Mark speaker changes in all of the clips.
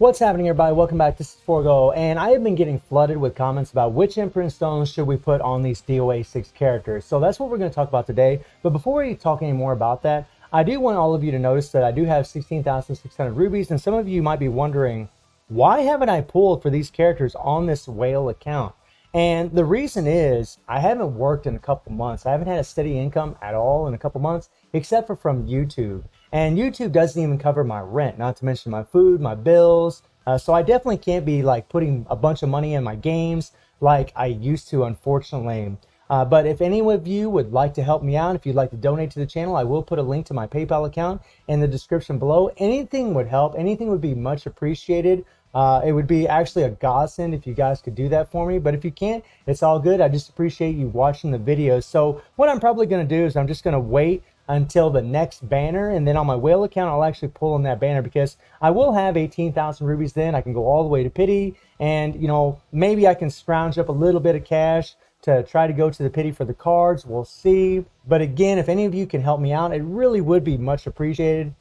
Speaker 1: What's happening, everybody? Welcome back. This is Forgo, and I have been getting flooded with comments about which Imprint Stones should we put on these DOA6 characters. So that's what we're going to talk about today. But before we talk any more about that, I do want all of you to notice that I do have 16,600 rubies, and some of you might be wondering, why haven't I pulled for these characters on this whale account? And the reason is I haven't worked in a couple months. I haven't had a steady income at all in a couple months, except for from YouTube. And YouTube doesn't even cover my rent, not to mention my food, my bills. So I definitely can't be like putting a bunch of money in my games like I used to, unfortunately. But if any of you would like to help me out, if you'd like to donate to the channel, I will put a link to my PayPal account in the description below. Anything would help. Anything would be much appreciated. It would be actually a godsend if you guys could do that for me. But if you can't, it's all good. I just appreciate you watching the videos. So what I'm probably going to do is I'm just going to wait until the next banner, and then on my whale account I'll actually pull in that banner, because I will have 18,000 rubies. Then I can go all the way to pity, and you know, maybe I can scrounge up a little bit of cash to try to go to the pity for the cards. We'll see. But again, if any of you can help me out, it really would be much appreciated.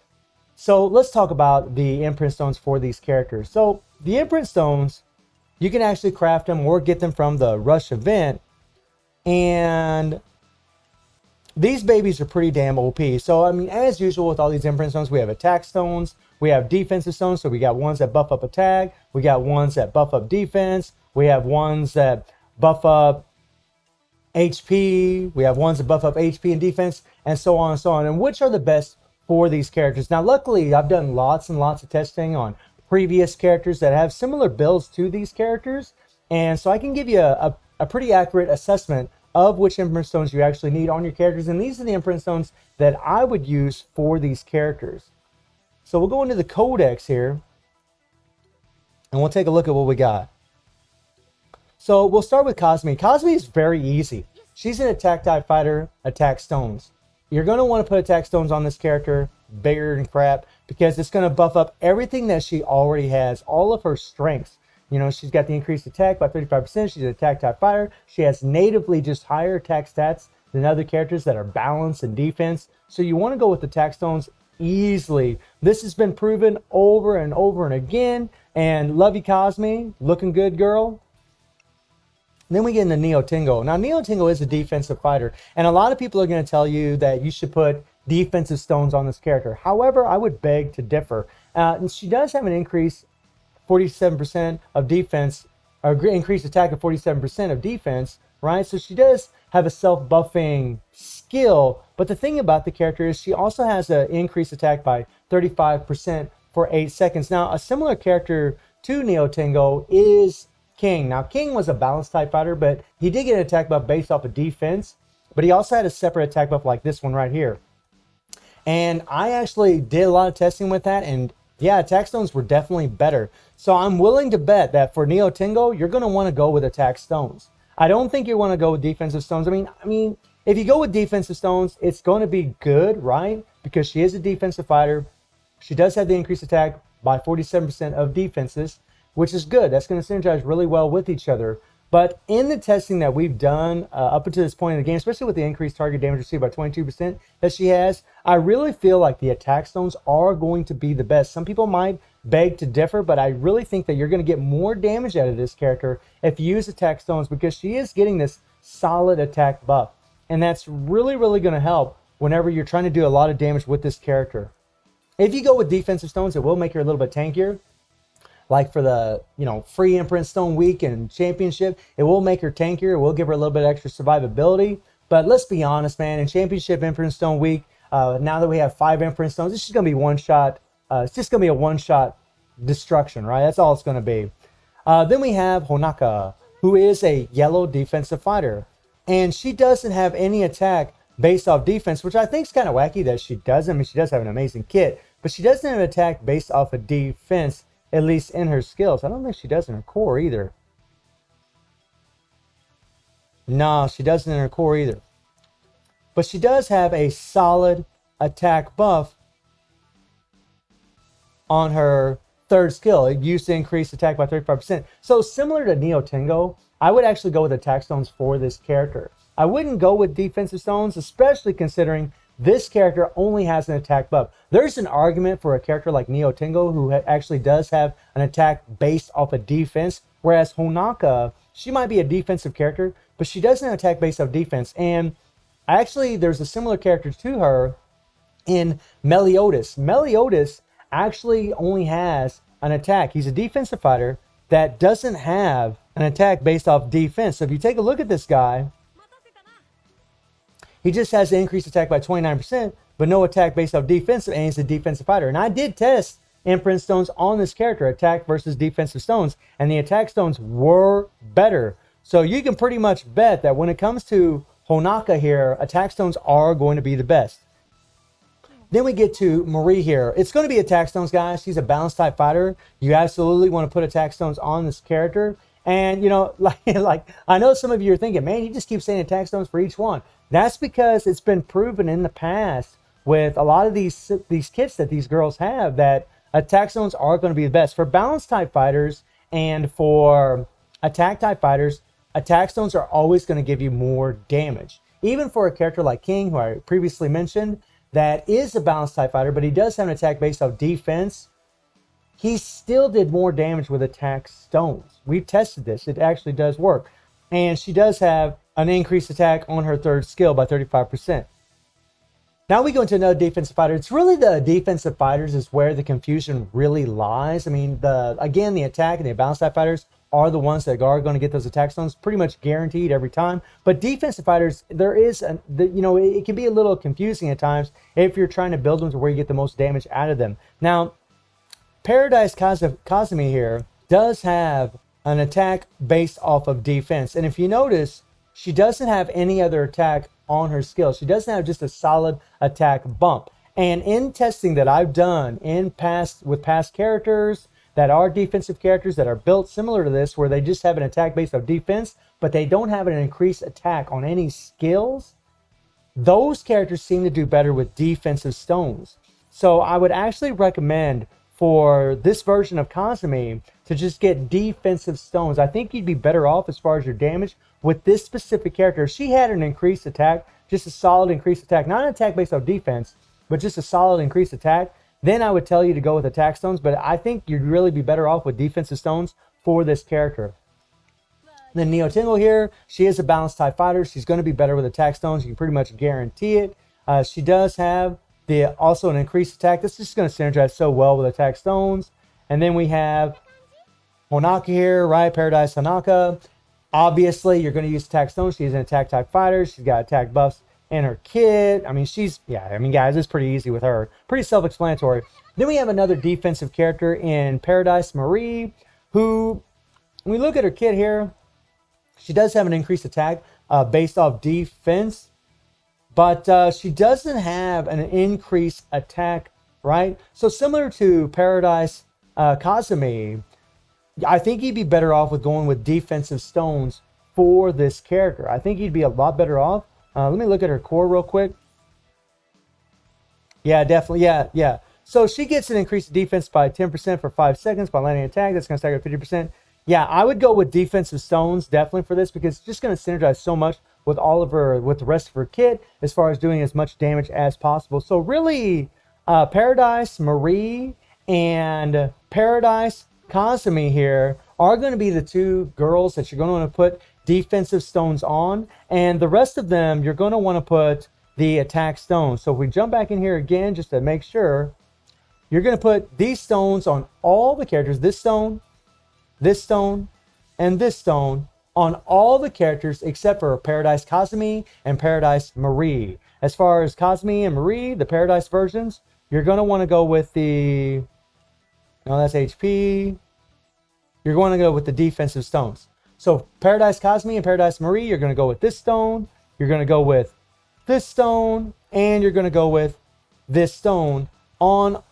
Speaker 1: So let's talk about the imprint stones for these characters. So the imprint stones, you can actually craft them or get them from the rush event, and these babies are pretty damn OP. So, I mean, as usual with all these imprint stones, we have attack stones, we have defensive stones. So we got ones that buff up attack, we got ones that buff up defense, we have ones that buff up HP, we have ones that buff up HP and defense, and so on and so on. And which are the best for these characters? Now, luckily, I've done lots and lots of testing on previous characters that have similar builds to these characters. And so I can give you a pretty accurate assessment of which imprint stones you actually need on your characters. And these are the imprint stones that I would use for these characters. So we'll go into the codex here, and we'll take a look at what we got. So we'll start with Cosby. Cosby is very easy. She's an attack type fighter, attack stones. You're going to want to put attack stones on this character, bigger than crap, because it's going to buff up everything that she already has, all of her strengths. You know, she's got the increased attack by 35%. She's an attack type fighter. She has natively just higher attack stats than other characters that are balanced in defense. So you want to go with attack stones easily. This has been proven over and over and again. And love you, Cosby. Looking good, girl. Then we get into Neotingo. Now, Neotingo is a defensive fighter, and a lot of people are going to tell you that you should put defensive stones on this character. However, I would beg to differ. And she does have an increase 47% of defense, or increased attack of 47% of defense, right? So she does have a self-buffing skill, but the thing about the character is she also has an increased attack by 35% for 8 seconds. Now, a similar character to Neotingo is King. Now, King was a balanced type fighter, but he did get an attack buff based off of defense, but he also had a separate attack buff like this one right here. And I actually did a lot of testing with that, and yeah, attack stones were definitely better. So I'm willing to bet that for Neotingo, you're going to want to go with attack stones. I don't think you want to go with defensive stones. I mean, if you go with defensive stones, it's going to be good, right? Because she is a defensive fighter. She does have the increased attack by 47% of defenses, which is good. That's going to synergize really well with each other. But in the testing that we've done up until this point in the game, especially with the increased target damage received by 22% that she has, I really feel like the attack stones are going to be the best. Some people might beg to differ, but I really think that you're going to get more damage out of this character if you use attack stones, because she is getting this solid attack buff. And that's really, really going to help whenever you're trying to do a lot of damage with this character. If you go with defensive stones, it will make her a little bit tankier. Like for the, you know, free imprint stone week and championship, it will make her tankier. It will give her a little bit extra survivability. But let's be honest, man, in championship imprint stone week, now that we have 5 imprint stones, it's just going to be one shot. It's just going to be a one-shot destruction, right? That's all it's going to be. Then we have Honaka, who is a yellow defensive fighter. And she doesn't have any attack based off defense, which I think is kind of wacky that she doesn't. I mean, she does have an amazing kit, but she doesn't have an attack based off of defense, at least in her skills. I don't think she does in her core either. No, she doesn't in her core either. But she does have a solid attack buff on her third skill. It used to increase attack by 35%. So similar to Neotingo, I would actually go with attack stones for this character. I wouldn't go with defensive stones, especially considering this character only has an attack buff. There's an argument for a character like Neotingo, who actually does have an attack based off of defense, whereas Honaka, she might be a defensive character, but she doesn't have attack based off defense. And actually, there's a similar character to her in Meliotis. Meliotis actually only has an attack. He's a defensive fighter that doesn't have an attack based off defense. So if you take a look at this guy, he just has an increased attack by 29%, but no attack based off defense, and he's a defensive fighter. And I did test Imprint Stones on this character, attack versus defensive stones, and the attack stones were better. So you can pretty much bet that when it comes to Honaka here, attack stones are going to be the best. Then we get to Marie here. It's going to be attack stones, guys. She's a balance type fighter. You absolutely want to put attack stones on this character. And, you know, like I know some of you are thinking, man, you just keep saying attack stones for each one. That's because it's been proven in the past with a lot of these kits that these girls have that attack stones are going to be the best. For balance type fighters and for attack type fighters, attack stones are always going to give you more damage. Even for a character like King, who I previously mentioned, that is a balance type fighter, but he does have an attack based off defense, he still did more damage with attack stones. We've tested this. It actually does work. And she does have an increased attack on her third skill by 35%. Now we go into another defensive fighter. It's really the defensive fighters is where the confusion really lies. I mean, again, the attack and the balance type fighters are the ones that are going to get those attack stones pretty much guaranteed every time. But defensive fighters, there is, it can be a little confusing at times if you're trying to build them to where you get the most damage out of them. Now, Paradise Cosby here does have an attack based off of defense. And if you notice, she doesn't have any other attack on her skill. She doesn't have just a solid attack bump. And in testing that I've done with past characters that are defensive characters that are built similar to this, where they just have an attack based off defense, but they don't have an increased attack on any skills, those characters seem to do better with defensive stones. So I would actually recommend for this version of Cosby to just get defensive stones. I think you'd be better off as far as your damage with this specific character. If she had an increased attack, just a solid increased attack, not an attack based off defense, but just a solid increased attack, then I would tell you to go with attack stones. But I think you'd really be better off with defensive stones for this character. Then Neotingo here, she is a balanced type fighter. She's going to be better with attack stones. You can pretty much guarantee it. She does have also an increased attack. This is just going to synergize so well with attack stones. And then we have Onaki here, right? Paradise Honaka. Obviously, you're going to use attack stones. She's an attack type fighter. She's got attack buffs in her kit. I mean, guys, it's pretty easy with her. Pretty self-explanatory. Then we have another defensive character in Paradise Marie, who, when we look at her kit here, she does have an increased attack based off defense, but she doesn't have an increased attack, right? So similar to Paradise Cosby, I think you'd be better off with going with defensive stones for this character. I think you'd be a lot better off. Let me look at her core real quick. Yeah, definitely. Yeah. So she gets an increased defense by 10% for 5 seconds by landing an attack. That's going to stagger 50%. Yeah, I would go with defensive stones definitely for this, because it's just going to synergize so much with with the rest of her kit as far as doing as much damage as possible. So really, Paradise Marie and Paradise Cosby here are going to be the two girls that you're going to want to put defensive stones on, and the rest of them you're going to want to put the attack stones. So if we jump back in here again just to make sure, you're going to put these stones on all the characters. This stone, and this stone on all the characters except for Paradise Cosby and Paradise Marie. As far as Cosby and Marie, the Paradise versions, you're going to want to go with the, no, that's HP. You're going to go with the defensive stones. So Paradise Cosby and Paradise Marie, you're going to go with this stone, you're going to go with this stone, and you're going to go with this stone on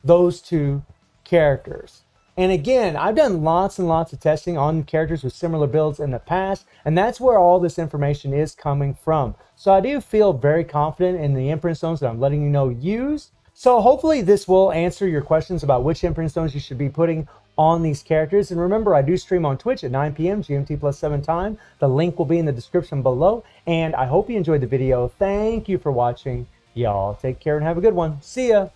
Speaker 1: those two characters. And again, I've done lots and lots of testing on characters with similar builds in the past, and that's where all this information is coming from. So I do feel very confident in the imprint stones that I'm letting you know use. So hopefully this will answer your questions about which imprint stones you should be putting on these characters. And remember, I do stream on Twitch at 9 p.m. GMT plus 7 time. The link will be in the description below. And I hope you enjoyed the video. Thank you for watching. Y'all take care and have a good one. See ya.